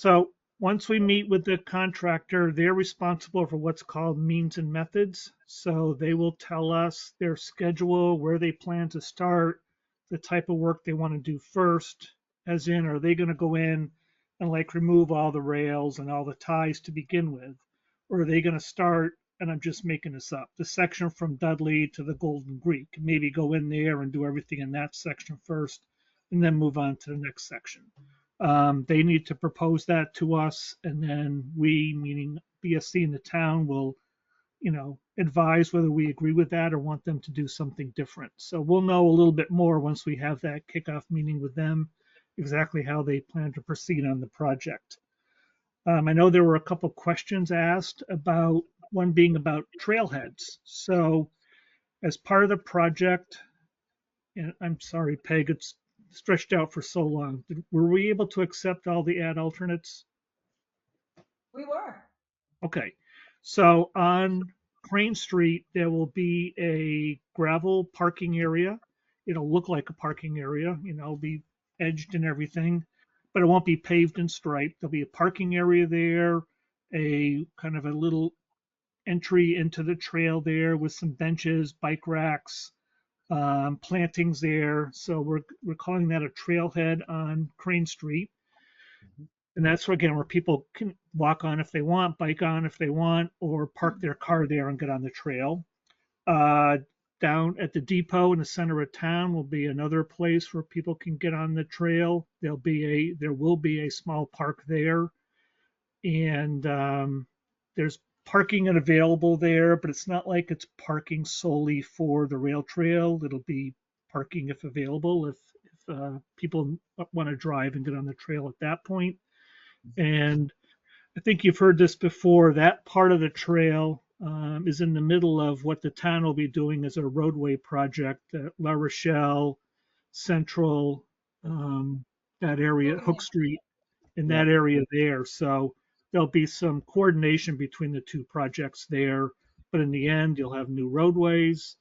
So once we meet with the contractor, they're responsible for what's called means and methods. So they will tell us their schedule, where they plan to start, the type of work they want to do first, as in, are they going to go in and like remove all the rails and all the ties to begin with? Or are they going to start, and I'm just making this up, the section from Dudley to the Golden Greek, maybe go in there and do everything in that section first and then move on to the next section. They need to propose that to us, and then we, meaning BSC and the town, will, advise whether we agree with that or want them to do something different. So we'll know a little bit more once we have that kickoff meeting with them, exactly how they plan to proceed on the project. I know there were a couple questions asked about, one being about trailheads. So as part of the project, and I'm sorry, Peg, it's stretched out for so long. Were we able to accept all the ad alternates? We were. Okay. So on Crane Street, there will be a gravel parking area. It'll look like a parking area, be edged and everything, but it won't be paved and striped. There'll be a parking area there, a kind of a little entry into the trail there with some benches, bike racks, plantings there. So we're calling that a trailhead on Crane Street. And that's again where people can walk on if they want, bike on if they want, or park their car there and get on the trail. Uh, Down at the depot in the center of town will be another place where people can get on the trail. There will be a small park there, and there's parking available there, but it's not like it's parking solely for the rail trail. It'll be parking if available, if people want to drive and get on the trail at that point. And I think you've heard this before. That part of the trail is in the middle of what the town will be doing as a roadway project at La Rochelle, Central, that area, Hook Street, in that area there. So there'll be some coordination between the two projects there. But in the end, you'll have new roadways,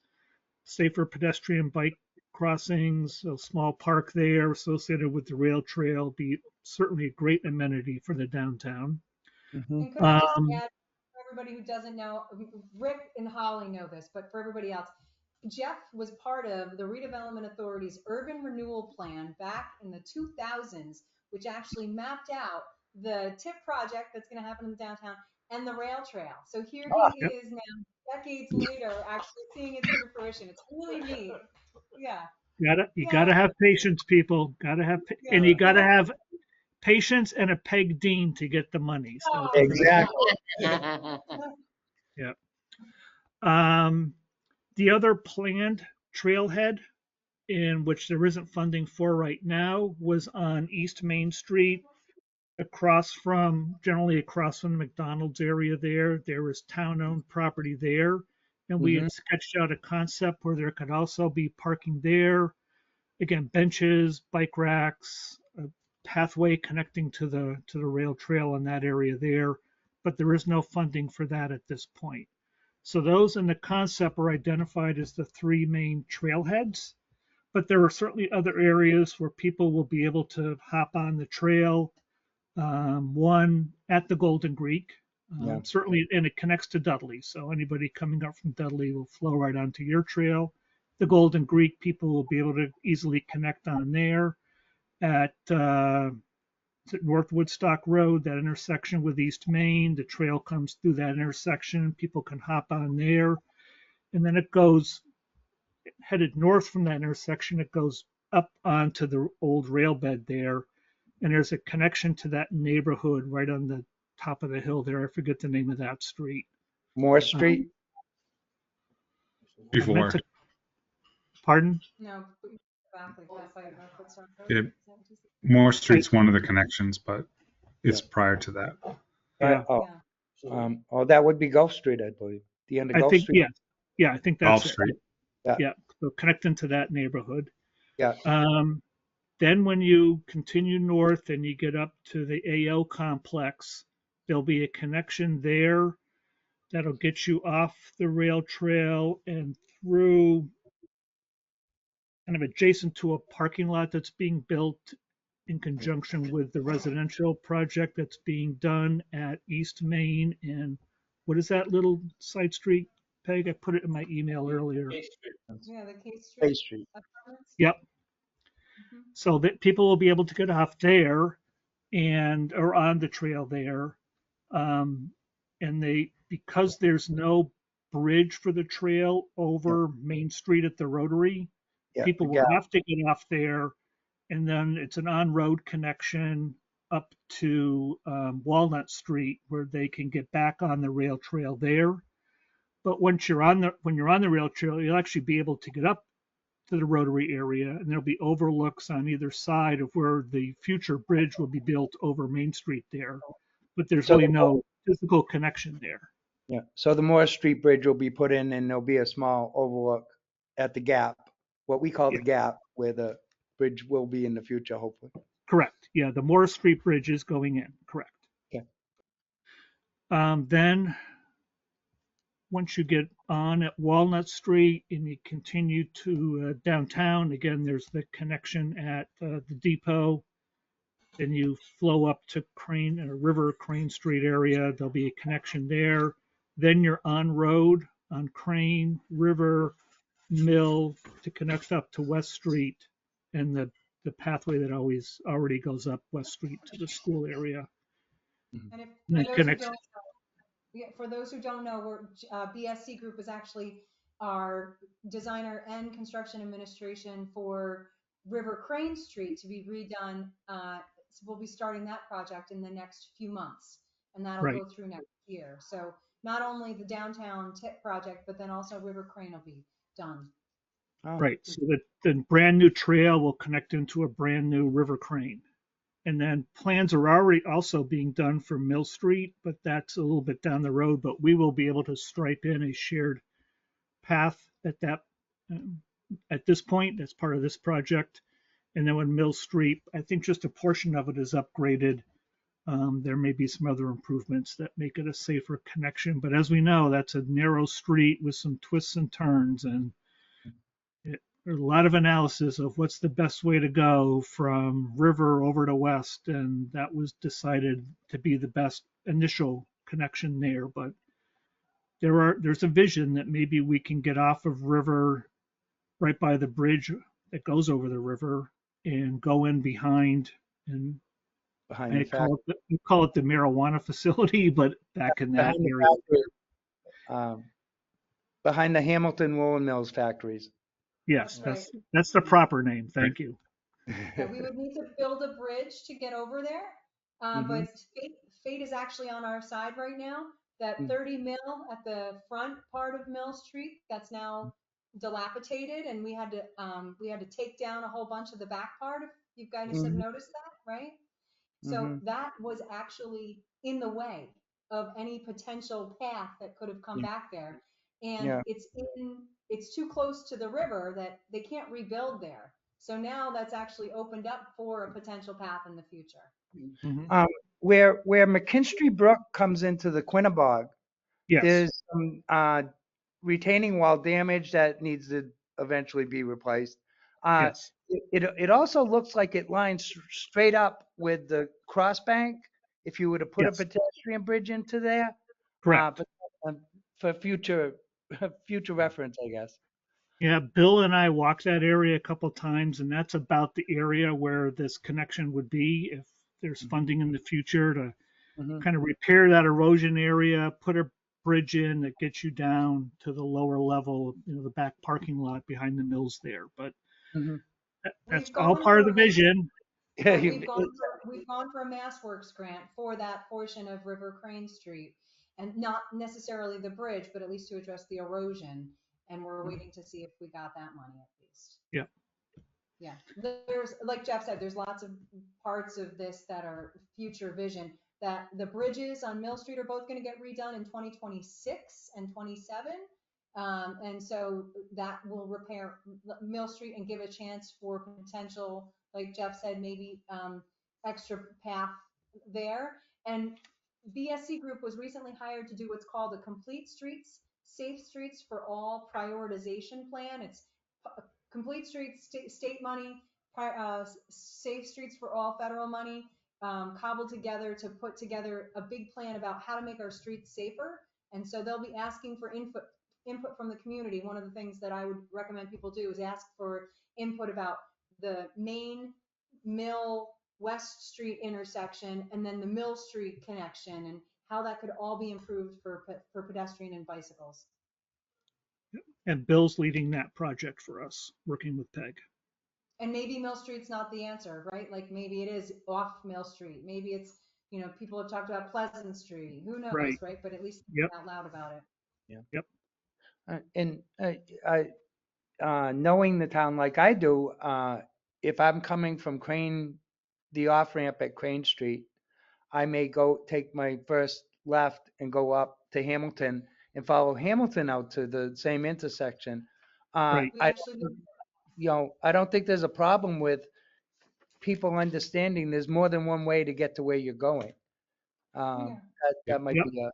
safer pedestrian bike crossings, a small park there associated with the rail trail, be certainly a great amenity for the downtown. And could I just Um, add, for everybody who doesn't know, Rick and Holly know this, but for everybody else, Jeff was part of the Redevelopment Authority's urban renewal plan back in the 2000s, which actually mapped out the TIP project that's going to happen in the downtown and the rail trail. So here he yep, is now, decades later, actually seeing it through to fruition. It's really neat. Yeah. you Yeah. gotta have patience, people. Gotta have, and you Yeah. gotta have patience and a peg dean to get the money. So Oh, Exactly. yeah. Um, the other planned trailhead, in which there isn't funding for right now, was on East Main Street, generally across from the McDonald's area there. There is town-owned property there. And we had sketched out a concept where there could also be parking there. Again, benches, bike racks, a pathway connecting to the rail trail in that area there. But there is no funding for that at this point. So those in the concept are identified as the three main trailheads. But there are certainly other areas where people will be able to hop on the trail. One at the Golden Greek, certainly, and it connects to Dudley. So anybody coming up from Dudley will flow right onto your trail. The Golden Greek, people will be able to easily connect on there. At North Woodstock Road, that intersection with East Main, the trail comes through that intersection. People can hop on there. And then it goes headed north from that intersection. It goes up onto the old rail bed there. And there's a connection to that neighborhood right on the top of the hill there. I forget the name of that street. Moore Street. I meant Before. to, pardon? No, exactly. Woodstock Road. Yeah, Is that what you said? Moore Street's one of the connections, but it's Yeah. prior to that. Yeah. Yeah. That would be Gulf Street, I believe. The end of I Gulf think, Street. yeah, I think Gulf that's it. Street. Yeah, so connecting to that neighborhood. Yeah. Then when you continue north and you get up to the AO complex, there'll be a connection there that'll get you off the rail trail and through kind of adjacent to a parking lot that's being built in conjunction with the residential project that's being done at East Main and what is that little side street, Peg? I put it in my email earlier. Yeah, the K Bay Street Street. apartments. Yep. Mhm. So that people will be able to get off there and or on the trail there. Um, and they because there's no bridge for the trail Yeah, over Main Street at the Rotary, yeah, the people will gap. have to get off there, and then it's an on-road connection up to Walnut Street where they can get back on the rail trail there. But when you're on the rail trail, you'll actually be able to get up to the Rotary area, and there'll be overlooks on either side of where the future bridge will be built over Main Street there. But there's So really no physical connection there. yeah, so the Morris Street Bridge will be put in, and there'll be a small overlook at the gap, what we call Yeah, the gap, where the bridge will be in the future, hopefully. correct. Yeah, the Morris Street Bridge is going in. Correct. Okay. Then once you get on at Walnut Street and you continue to downtown, again, there's the connection at the depot. Then you flow up to Crane or River Crane Street area. There'll be a connection there. Then you're on road on Crane, River, Mill to connect up to West Street and the pathway that always already goes up West Street to the school area. And if And for then those who connects. don't Yeah, for those who don't know, BSC Group is actually our designer and construction administration for River Crane Street to be redone. So we'll be starting that project in the next few months, and that'll Right, go through next year. So not only the downtown tip project, but then also River Crane will be done. Oh, right. So the brand new trail will connect into a brand new River Crane. And then plans are already also being done for Mill Street, but that's a little bit down the road. But we will be able to stripe in a shared path um, at this point. That's part of this project. And then when Mill Street, I think just a portion of it is upgraded. There may be some other improvements that make it a safer connection. But as we know, that's a narrow street with some twists and turns, and there's a lot of analysis of what's the best way to go from River over to West, and that was decided to be the best initial connection there. But there's a vision that maybe we can get off of River right by the bridge that goes over the river and go in behind, and behind the I fact, call it the marijuana facility, but back in that behind the area. factory, um, behind the Hamilton Woolen Mills factories. That's Yes, right. that's the proper name. right. Thank you. Yeah, we would need to build a bridge to get over there. Hmm. But fate is actually on our side right now. That Mm. 30 mil at the front part of Mill Street, that's now dilapidated, and we had to take down a whole bunch of the back part. If you guys have Hmm. noticed that, right? So Hmm. that was actually in the way of any potential path that could have come Yeah. back there. And Yeah. it's too close to the river that they can't rebuild there. So now that's actually opened up for a potential path in the future. Mhm. Um, where McKinstry Brook comes into the Quinnebog, Yes, there's some retaining wall damage that needs to eventually be replaced. Uh, yes, it also looks like it lines straight up with the cross bank. If you were to put a yes, pedestrian bridge into there, correct. but for future future reference, I guess. Yeah, Bill and I walked that area a couple times, and that's about the area where this connection would be if there's funding in the future to Hmm. kind of repair that erosion area, put a bridge in that gets you down to the lower level, the back parking lot behind the mills there. But Hmm. that's We've all gone part of for the vision. Yeah, Yeah, we've gone for a MassWorks grant for that portion of River Crane Street, and not necessarily the bridge, but at least to address the erosion. And we're waiting to see if we got that money at least. Yeah, Yeah, there's like Jeff said, there's lots of parts of this that are future vision. That the bridges on Mill Street are both going to get redone in 2026 and 27. And so that will repair Mill Street and give a chance for potential, like Jeff said, maybe extra path there. And BSC Group was recently hired to do what's called a Complete Streets, Safe Streets for All prioritization plan. It's complete streets, state money. Safe Streets for All federal money, cobbled together to put together a big plan about how to make our streets safer. And so they'll be asking for input from the community. One of the things that I would recommend people do is ask for input about the main Mill West Street intersection and then the Mill Street connection and how that could all be improved for pedestrian and bicycles. And Bill's leading that project for us, working with Peg. And maybe Mill Street's not the answer, right? Like maybe it is off Mill Street. Maybe it's, people have talked about Pleasant Street. Who knows, Right. right? But at least Yep. out loud about it. Yeah. Yep. Knowing the town like I do, if I'm coming from Crane, the off ramp at Crane Street, I may go take my first left and go up to Hamilton and follow Hamilton out to the same intersection. Right. We actually I don't think there's a problem with people understanding there's more than one way to get to where you're going. Yeah. That might Yep. be a,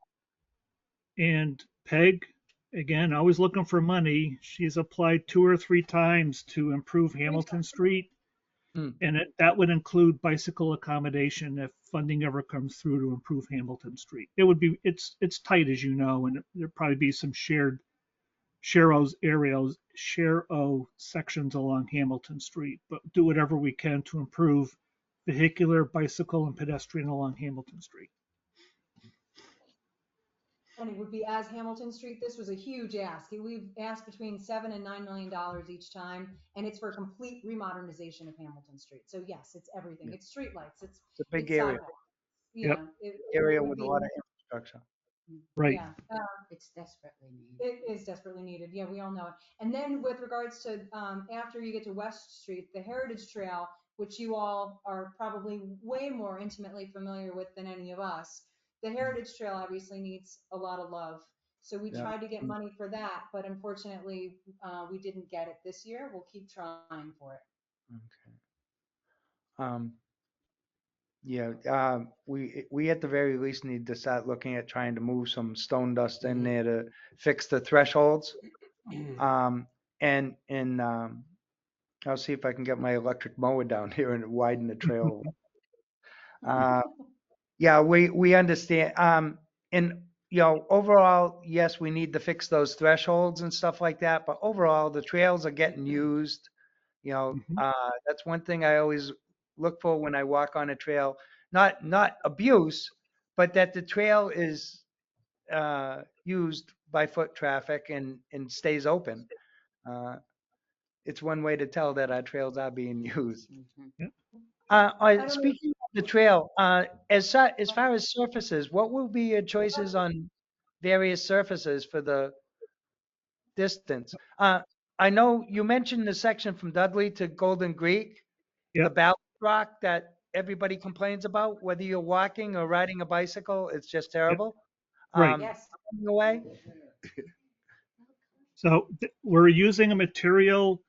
And Peg, again, always looking for money. She's applied 2 or 3 times to improve Hamilton Street. And that would include bicycle accommodation if funding ever comes through to improve Hamilton Street. It's tight, as you know, and there'd probably be some share sections along Hamilton Street, but do whatever we can to improve vehicular, bicycle, and pedestrian along Hamilton Street. And it would be as Hamilton Street. This was a huge ask. We've asked between $7 and $9 million each time, and it's for a complete remodernization of Hamilton Street. So yes, it's everything. It's streetlights. It's a big it's area. sidewalks. Yep. Area would with a be- lot of infrastructure. Right. Yeah, It's desperately needed. it is desperately needed. Yeah, we all know it. And then with regards to after you get to West Street, the Heritage Trail, which you all are probably way more intimately familiar with than any of us, the Heritage Trail obviously needs a lot of love. So we Yeah. tried to get money for that, but unfortunately, we didn't get it this year. We'll keep trying for it. Okay. We at the very least need to start looking at trying to move some stone dust in there to fix the thresholds. And I'll see if I can get my electric mower down here and widen the trail. Yeah, we understand. And overall, yes, we need to fix those thresholds and stuff like that. But overall, the trails are getting used. That's one thing I always look for when I walk on a trail. Not abuse, but that the trail is used by foot traffic and stays open. It's one way to tell that our trails are being used. Speaking of the trail, as far as surfaces, what will be your choices on various surfaces for the distance? I know you mentioned the section from Dudley to Golden Creek, the Yep. ballast rock that everybody complains about, whether you're walking or riding a bicycle, it's just terrible. Right. Yes. Away. So we're using a material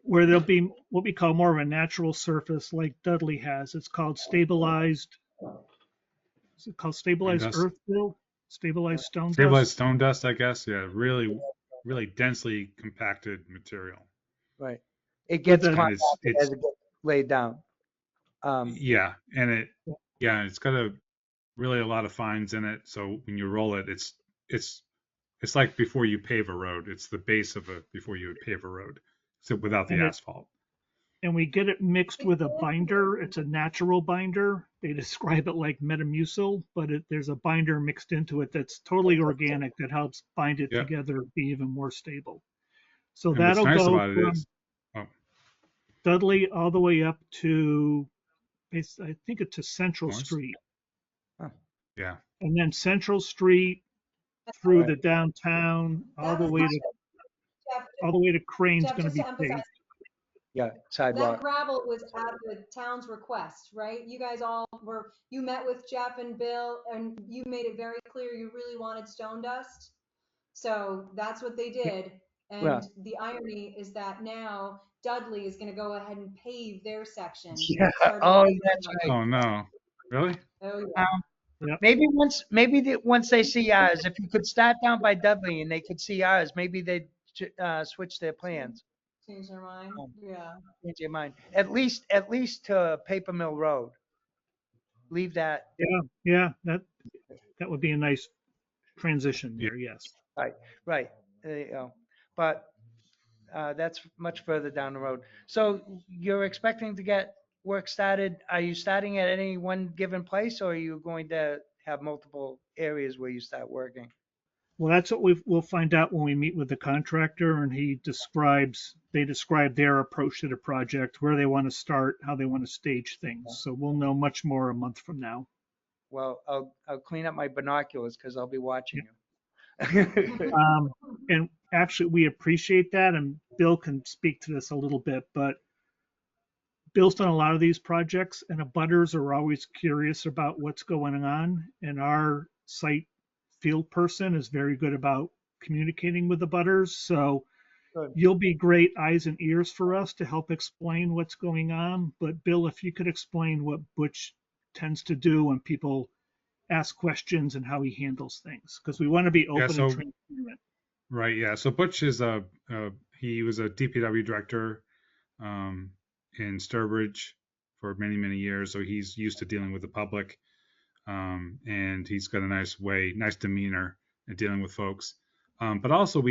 where there'll be what we call more of a natural surface like Dudley has. It's called stabilized. Is it called stabilized dust. earth fill? Stabilized stone Stabilized dust? stone dust, I guess. Yeah, really, really densely compacted material. Right. It gets And compacted it's- as it gets laid down. Yeah, and it's got really a lot of fines in it. So when you roll it, it's like before you pave a road. It's the base of before you would pave a road, so without the And asphalt. And we get it mixed with a binder. It's a natural binder. They describe it like Metamucil, but there's a binder mixed into it that's totally organic that helps bind it Yeah. together to be even more stable. So And what's that'll nice go about it from is, Dudley all the way up to, I think it's to Central Morris? Street. yeah, And then Central Street through Right. the downtown, all That the was way to Crane's Jeff, going to just be to emphasize, paved. Yeah, that sidewalk. gravel was at the town's request, right? You guys all you met with Jeff and Bill and you made it very clear you really wanted stone dust. So that's what they did. And Yeah. the irony is that now Dudley is going to go ahead and pave their section. Yeah. starting Oh, with- that's right. oh no, really? Oh, yeah. Maybe once they see ours, if you could start down by Dudley and they could see ours, maybe they'd switch their plans. Change their mind. Um, Yeah. Change your mind. At least to Paper Mill Road. Leave that. Yeah, yeah, that would be a nice transition Yeah. there. Yes. Right, right. You know, but that's much further down the road. So you're expecting to get work started. Are you starting at any one given place, or are you going to have multiple areas where you start working? Well, that's what we'll find out when we meet with the contractor, and they describe their approach to the project, where they want to start, how they want to stage things. So we'll know much more a month from now. Well, I'll clean up my binoculars because I'll be watching Yeah. you. And actually, we appreciate that, and Bill can speak to this a little bit, but Bill's done a lot of these projects, and abutters are always curious about what's going on. And our site field person is very good about communicating with the abutters. So Good. you'll be great eyes and ears for us to help explain what's going on. But Bill, if you could explain what Butch tends to do when people ask questions and how he handles things, because we want to be Yeah. open and So transparent. right. Yeah. So Butch is he was a DPW director um, in Sturbridge for many, many years. So he's used to dealing with the public. And he's got a nice demeanor in dealing with folks. But also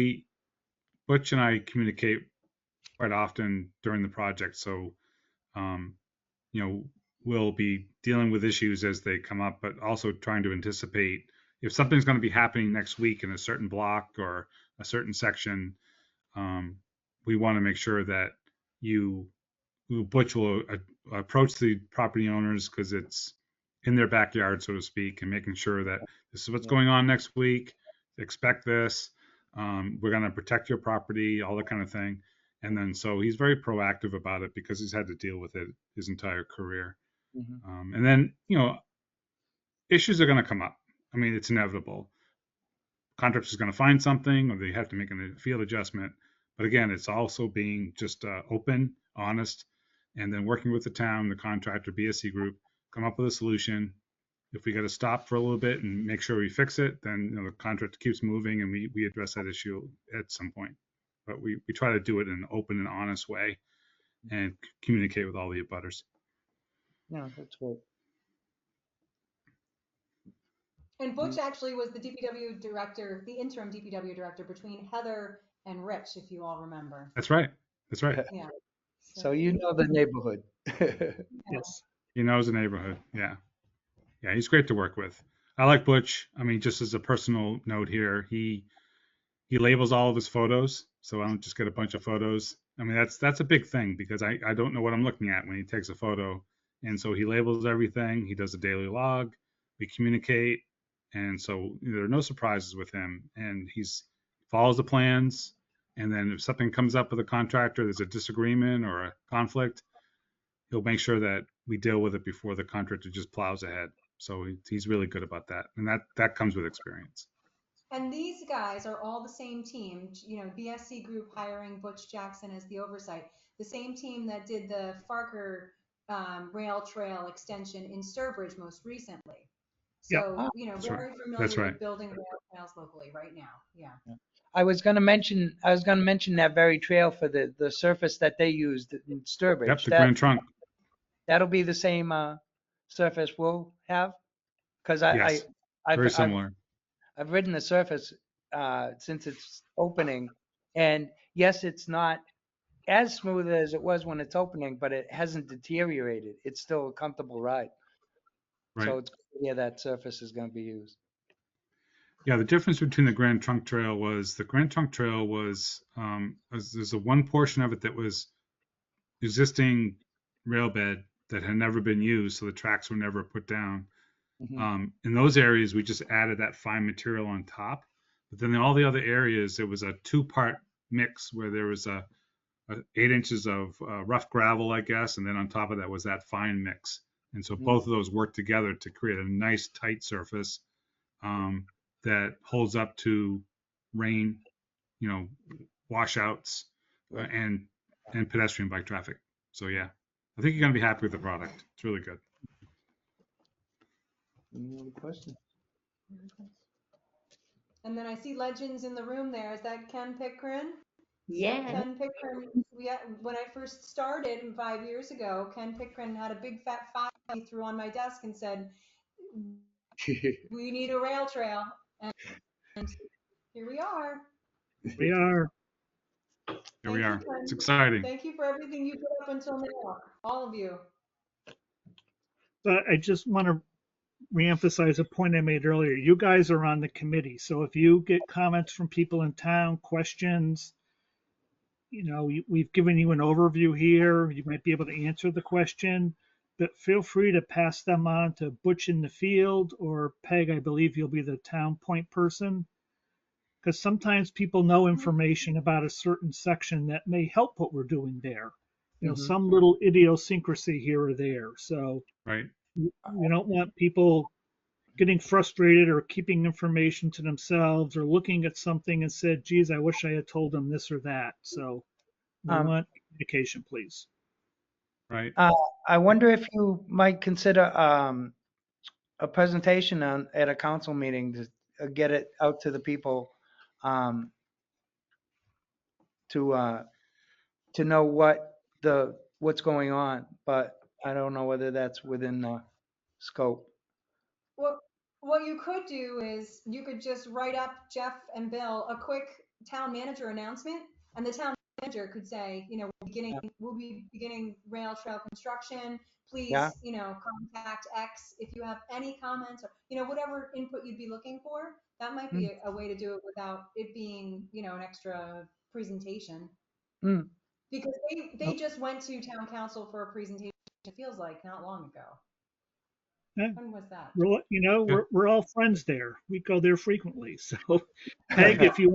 Butch and I communicate quite often during the project. So, um, you know, we'll be dealing with issues as they come up, but also trying to anticipate if something's going to be happening next week in a certain block or a certain section. Um, we want to make sure that you Butch will approach the property owners because it's in their backyard, so to speak, and making sure that this is what's Yeah. going on next week. Expect this. We're going to protect your property, all that kind of thing. And then so he's very proactive about it because he's had to deal with it his entire career. Mhm. And then, issues are going to come up. I mean, it's inevitable. Contractor's going to find something or they have to make a field adjustment. But again, it's also being just open, honest, and then working with the town, the contractor, BSC group, come up with a solution. If we got to stop for a little bit and make sure we fix it, then the contractor keeps moving and we address that issue at some point. But we try to do it in an open and honest way and communicate with all the abutters. No, that's good. And Mm. Butch actually was the DPW director, the interim DPW director between Heather and Rich, if you all remember. That's right. That's right. Yeah. So you know the neighborhood. Yes. He knows the neighborhood. Yeah. Yeah. He's great to work with. I like Butch. I mean, just as a personal note here, he labels all of his photos, so I don't just get a bunch of photos. I mean, that's a big thing because I don't know what I'm looking at when he takes a photo, and so he labels everything. He does a daily log. We communicate, and so there are no surprises with him, and he's follows the plans. And then if something comes up with a contractor, there's a disagreement or a conflict, he'll make sure that we deal with it before the contractor just plows ahead. So he's really good about that, and that comes with experience. And these guys are all the same team, BSC Group hiring Butch Jackson as the oversight, the same team that did the Farker rail trail extension in Sturbridge most recently. Yep. So, Ah, That's right. very That's familiar right. with building rail trails locally right now. Yeah. I was gonna mention that very trail for the surface that they used in Yep. Sturbridge. The Grand Trunk. That'll be the same surface we'll have because Yes. I've Very I've similar. I've ridden the surface since its opening, and yes, it's not as smooth as it was when it's opening, but it hasn't deteriorated. It's still a comfortable ride. Right. So it's yeah, that surface is going to be used. Yeah. The difference between the Grand Trunk Trail was the Grand Trunk Trail there's a one portion of it that was existing rail bed that had never been used, so the tracks were never put down. Hmm. In those areas, we just added that fine material on top. But then in all the other areas, it was a two-part mix where there was a 8 inches of rough gravel, I guess, and then on top of that was that fine mix. And so both of those work together to create a nice tight surface um, that holds up to rain, you know, washouts, Good. and pedestrian bike traffic. So yeah, I think you're gonna be happy with the product. It's really good. Any other questions? And then I see legends in the room there. Is that Ken Pickren? Yeah. Ken Pickren, when I first started 5 years ago, Ken Pickren had a big fat file he threw on my desk and said, "We need a rail trail," and here we are. We are. Here we Thank you, are. Ken. It's exciting. Thank you for everything you put up until now, all of you. But I just want to reemphasize a point I made earlier. You guys are on the committee, so if you get comments from people in town, questions, we've given you an overview here. You might be able to answer the question, but feel free to pass them on to Butch in the field or Peg. I believe you'll be the town point person. Because sometimes people know information about a certain section that may help what we're doing there. Mhm. Some little idiosyncrasy here or there. So Right. we don't want people getting frustrated or keeping information to themselves or looking at something and said, geez, I wish I had told them this or that. So we Um, want communication, please. Right. uh, I wonder if you might consider a presentation at a council meeting to get it out to the people, um, to know what's going on, but I don't know whether that's within the scope. What what you could do is you could just write up Jeff and Bill a quick town manager announcement, and the town manager could say, Yeah. we'll be beginning rail trail construction. Yeah. Please, contact X if you have any comments or whatever input you'd be looking for. That might be Mm, a way to do it without it being an extra presentation mm. because they Oh, just went to town council for a presentation. It feels like not long ago. yeah. When was that? Yeah. We're all friends there. We go there frequently. So Peg, if you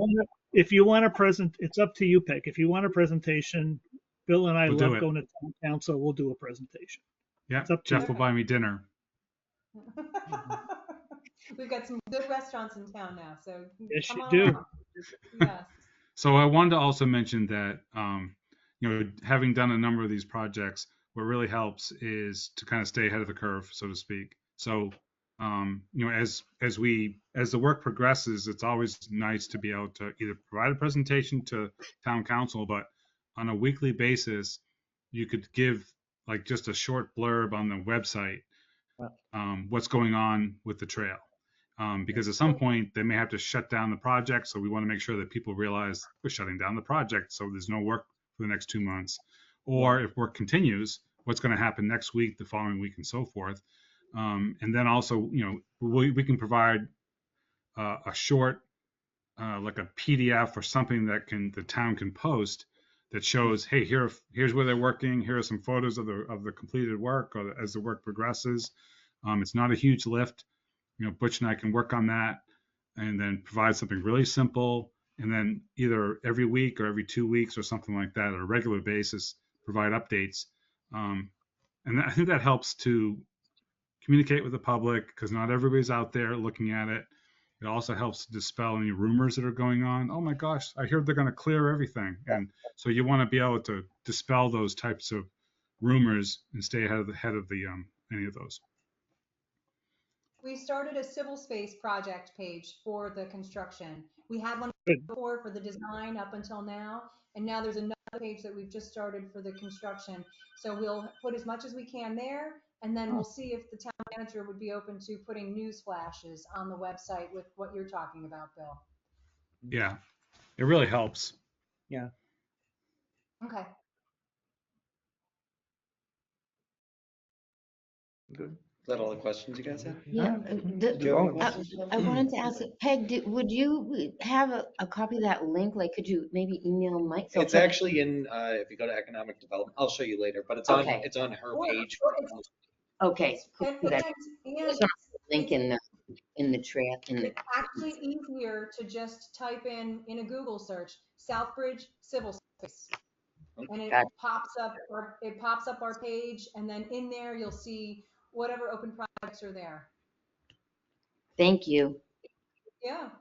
want to present, it's up to you, Peg. If you want a presentation, Bill and I We'll do love it. going to town council. We'll do a presentation. Yeah. It's up to Jeff you. will Okay. buy me dinner. We've got some good restaurants in town now, so Yes, come you on do. along. Yes. So I wanted to also mention that, having done a number of these projects, what really helps is to kind of stay ahead of the curve, so to speak. So, as the work progresses, it's always nice to be able to either provide a presentation to town council, but on a weekly basis, you could give like just a short blurb on the website, what's going on with the trail. Because at some point they may have to shut down the project. So we want to make sure that people realize we're shutting down the project. So there's no work for the next 2 months. Or if work continues, what's going to happen next week, the following week, and so forth. And then also, we can provide a short, like a PDF or something that the town can post that shows, hey, here's where they're working. Here are some photos of the completed work or as the work progresses. It's not a huge lift. Butch and I can work on that and then provide something really simple. And then either every week or every 2 weeks or something like that, on a regular basis, provide updates. And I think that helps to communicate with the public because not everybody's out there looking at it. It also helps to dispel any rumors that are going on. Oh my gosh, I heard they're going to clear everything. And so you want to be able to dispel those types of rumors and stay ahead of the any of those. We started a civil space project page for the construction. We had one Good. before for the design up until now, and now there's another page that we've just started for the construction. So we'll put as much as we can there, and then we'll see if the town manager would be open to putting news flashes on the website with what you're talking about, Bill. Yeah, it really helps. Yeah. Okay. Good. Is that all the questions you guys had? Yeah. Did you have any Oh. questions? I wanted to ask, Peg, would you have a copy of that link? Like, could you maybe email Mike? So It's Peg- actually in, if you go to economic development, I'll show you later, but Okay. it's on her Or, page. or it's, Okay. Cool. and, 'Cause I and, just want to put a link it's, in the trail. it's actually easier to just type in a Google search, Southbridge Civil Space. And it Got it. pops up our page, and then in there you'll see whatever open projects are there. Thank you. Yeah.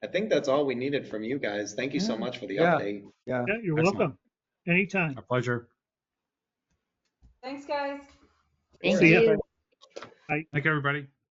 I think that's all we needed from you guys. Thank you so Yeah. much for the Yeah. update. Yeah. Yeah, you're Excellent. welcome. Anytime. A pleasure. Thanks, guys. Thank See ya. you. Bye. Thank you, everybody.